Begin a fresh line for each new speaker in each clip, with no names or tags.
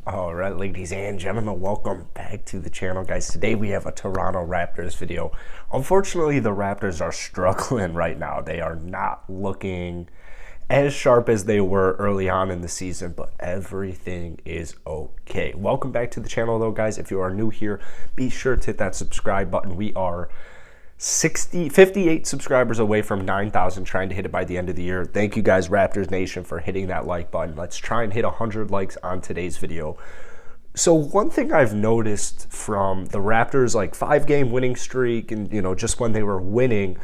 All right, ladies and gentlemen, welcome back to the channel, guys. Today we have a Toronto Raptors video. Unfortunately, the Raptors are struggling right now. They are not looking as sharp as they were early on in the season, but everything is okay. Welcome back to the channel, though, guys. If you are new here, be sure to hit that subscribe button. We are 58 subscribers away from 9,000, trying to hit it by the end of the year. Thank you guys, Raptors Nation, for hitting that like button. Let's try and hit 100 likes on today's video. So one thing I've noticed from the Raptors, like 5-game winning streak, and just when they were winning,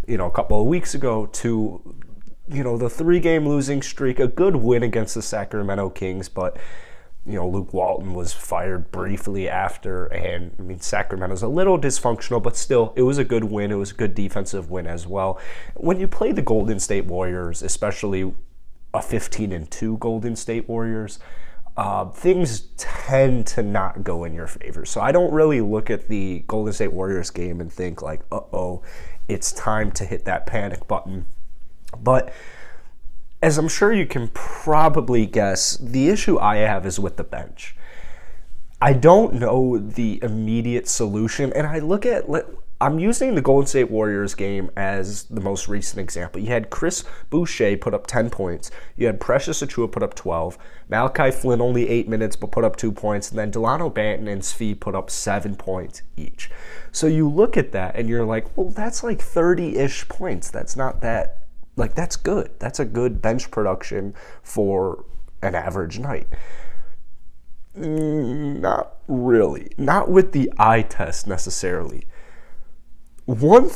a couple of weeks ago, to the 3-game losing streak, a good win against the Sacramento Kings, but Luke Walton was fired briefly after, and Sacramento's a little dysfunctional, but still, it was a good win. It was a good defensive win as well. When you play the Golden State Warriors, especially a 15-2 Golden State Warriors, things tend to not go in your favor. So I don't really look at the Golden State Warriors game and think like, uh-oh, it's time to hit that panic button. But as I'm sure you can probably guess, the issue I have is with the bench. I don't know the immediate solution, and I'm using the Golden State Warriors game as the most recent example. You had Chris Boucher put up 10 points. You had Precious Achiuwa put up 12. Malachi Flynn only 8 minutes but put up 2 points. And then Delano Banton and Svi put up 7 points each. So you look at that and you're like, well, that's like 30-ish points. That's not that. Like, that's good. That's a good bench production for an average night. Not really. Not with the eye test necessarily. One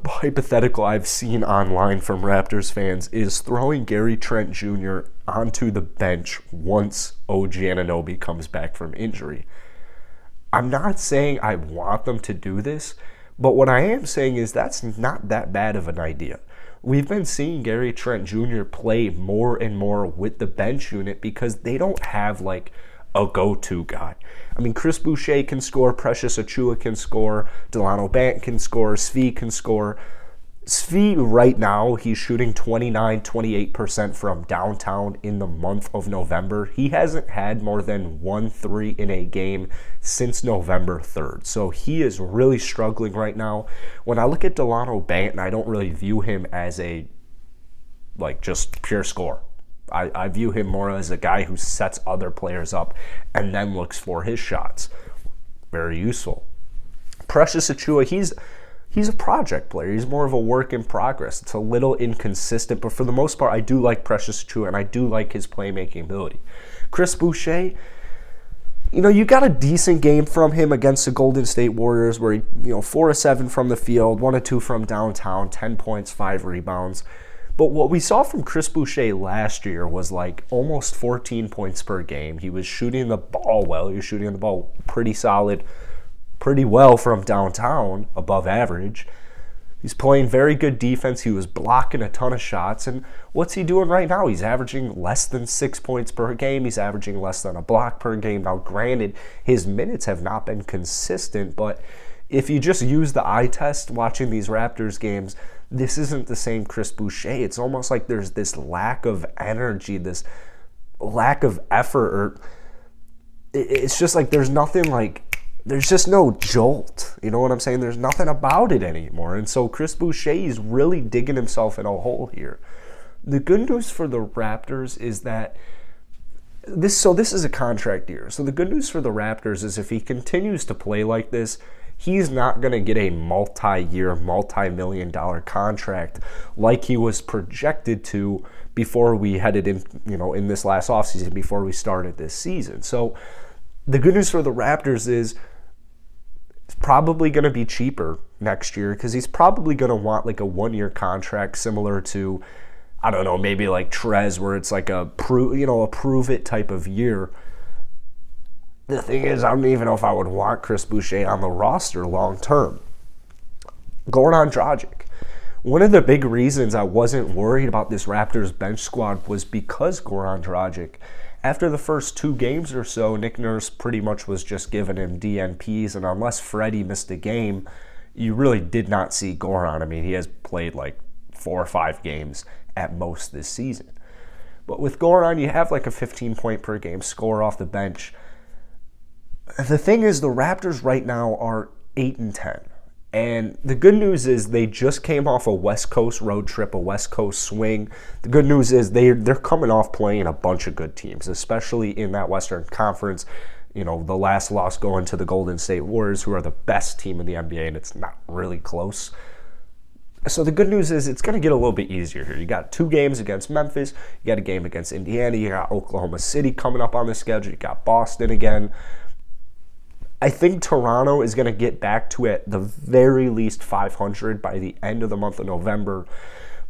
hypothetical I've seen online from Raptors fans is throwing Gary Trent Jr. onto the bench once OG Anunoby comes back from injury. I'm not saying I want them to do this, but what I am saying is that's not that bad of an idea. We've been seeing Gary Trent Jr. play more and more with the bench unit because they don't have like a go-to guy. Chris Boucher can score, Precious Achiuwa can score, Delano Banton can score, Svi can score. Svi right now, he's shooting 28% from downtown in the month of November. He hasn't had more than 1 3 in a game since November 3rd. So he is really struggling right now. When I look at Delano Banton, I don't really view him as just pure score. I view him more as a guy who sets other players up and then looks for his shots. Very useful. Precious Achiuwa, he's a project player. He's more of a work in progress. It's a little inconsistent, but for the most part, I do like Precious Achiuwa, and I do like his playmaking ability. Chris Boucher, you got a decent game from him against the Golden State Warriors where he, 4 of 7 from the field, 1 of 2 from downtown, 10 points, 5 rebounds. But what we saw from Chris Boucher last year was like almost 14 points per game. He was shooting the ball well. He was shooting the ball pretty solid, pretty well from downtown, above average. He's playing very good defense. He was blocking a ton of shots. And what's he doing right now? He's averaging less than 6 points per game. He's averaging less than a block per game. Now, granted, his minutes have not been consistent, but if you just use the eye test watching these Raptors games, this isn't the same Chris Boucher. It's almost like there's this lack of energy, this lack of effort, or it's just like there's just no jolt. You know what I'm saying? There's nothing about it anymore. And so Chris Boucher is really digging himself in a hole here. The good news for the Raptors is that this is a contract year. So the good news for the Raptors is if he continues to play like this, he's not going to get a multi-year, multi-million-dollar contract like he was projected to before we headed in, in this last offseason, before we started this season. So the good news for the Raptors is it's probably going to be cheaper next year because he's probably going to want like a 1-year contract similar to, I don't know, maybe like Trez, where it's like a prove it type of year. The thing is, I don't even know if I would want Chris Boucher on the roster long term. Goran Dragic. One of the big reasons I wasn't worried about this Raptors bench squad was because Goran Dragic, after the first 2 games or so, Nick Nurse pretty much was just giving him DNPs, and unless Freddie missed a game, you really did not see Goran. He has played like 4 or 5 games at most this season. But with Goran, you have like a 15-point per game score off the bench. The thing is, the Raptors right now are 8-10. And the good news is they just came off a West Coast road trip, a West Coast swing. The good news is they're coming off playing a bunch of good teams, especially in that Western Conference. You know, the last loss going to the Golden State Warriors, who are the best team in the NBA, and it's not really close. So the good news is it's going to get a little bit easier here. You got 2 games against Memphis. You got a game against Indiana. You got Oklahoma City coming up on the schedule. You got Boston again. I think Toronto is going to get back to at the very least 500 by the end of the month of November.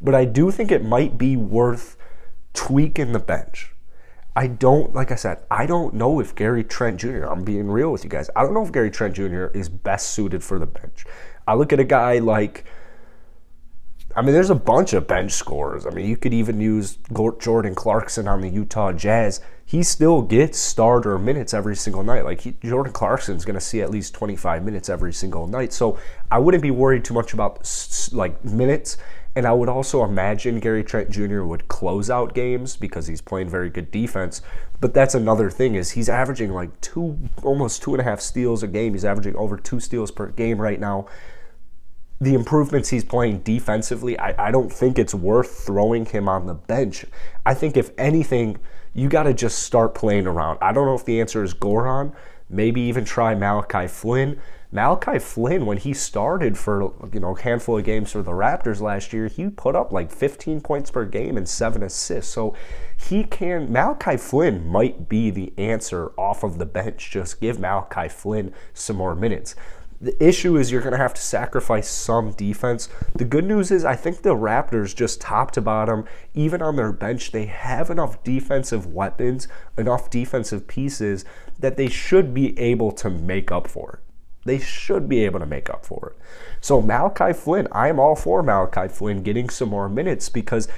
But I do think it might be worth tweaking the bench. Like I said, I don't know if Gary Trent Jr., I'm being real with you guys, I don't know if Gary Trent Jr. is best suited for the bench. I look at a guy like, there's a bunch of bench scorers. You could even use Jordan Clarkson on the Utah Jazz. He still gets starter minutes every single night. Jordan Clarkson's going to see at least 25 minutes every single night. So I wouldn't be worried too much about minutes. And I would also imagine Gary Trent Jr. would close out games because he's playing very good defense. But that's another thing, is he's averaging almost 2.5 steals a game. He's averaging over 2 steals per game right now. The improvements he's playing defensively, I don't think it's worth throwing him on the bench. I think if anything, you got to just start playing around. I don't know if the answer is Goran. Maybe even try Malachi Flynn. Malachi Flynn, when he started for a handful of games for the Raptors last year, he put up 15 points per game and 7 assists. So Malachi Flynn might be the answer off of the bench. Just give Malachi Flynn some more minutes. The issue is you're going to have to sacrifice some defense. The good news is I think the Raptors, just top to bottom, even on their bench, they have enough defensive weapons, enough defensive pieces that they should be able to make up for it. They should be able to make up for it. So Malachi Flynn, I'm all for Malachi Flynn getting some more minutes because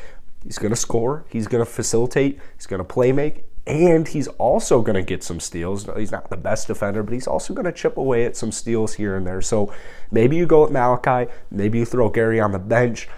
he's going to score, he's going to facilitate, he's going to play make, and he's also going to get some steals. He's not the best defender, but he's also going to chip away at some steals here and there. So maybe you go with Malachi. Maybe you throw Gary on the bench.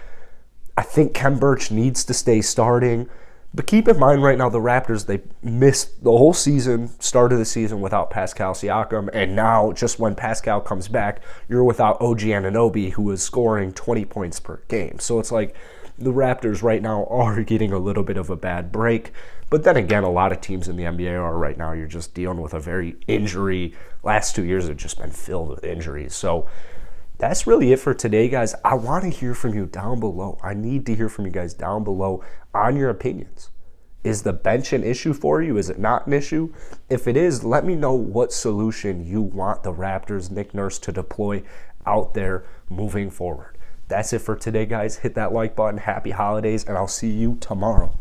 I think Khem Birch needs to stay starting. But keep in mind right now, the Raptors, they missed the whole season, start of the season without Pascal Siakam. And now, just when Pascal comes back, you're without OG Anunoby, who is scoring 20 points per game. So it's like the Raptors right now are getting a little bit of a bad break. But then again, a lot of teams in the NBA are right now. You're just dealing with a very injury. Last 2 years have just been filled with injuries. So that's really it for today, guys. I want to hear from you down below. I need to hear from you guys down below on your opinions. Is the bench an issue for you? Is it not an issue? If it is, let me know what solution you want the Raptors, Nick Nurse, to deploy out there moving forward. That's it for today, guys. Hit that like button. Happy holidays, and I'll see you tomorrow.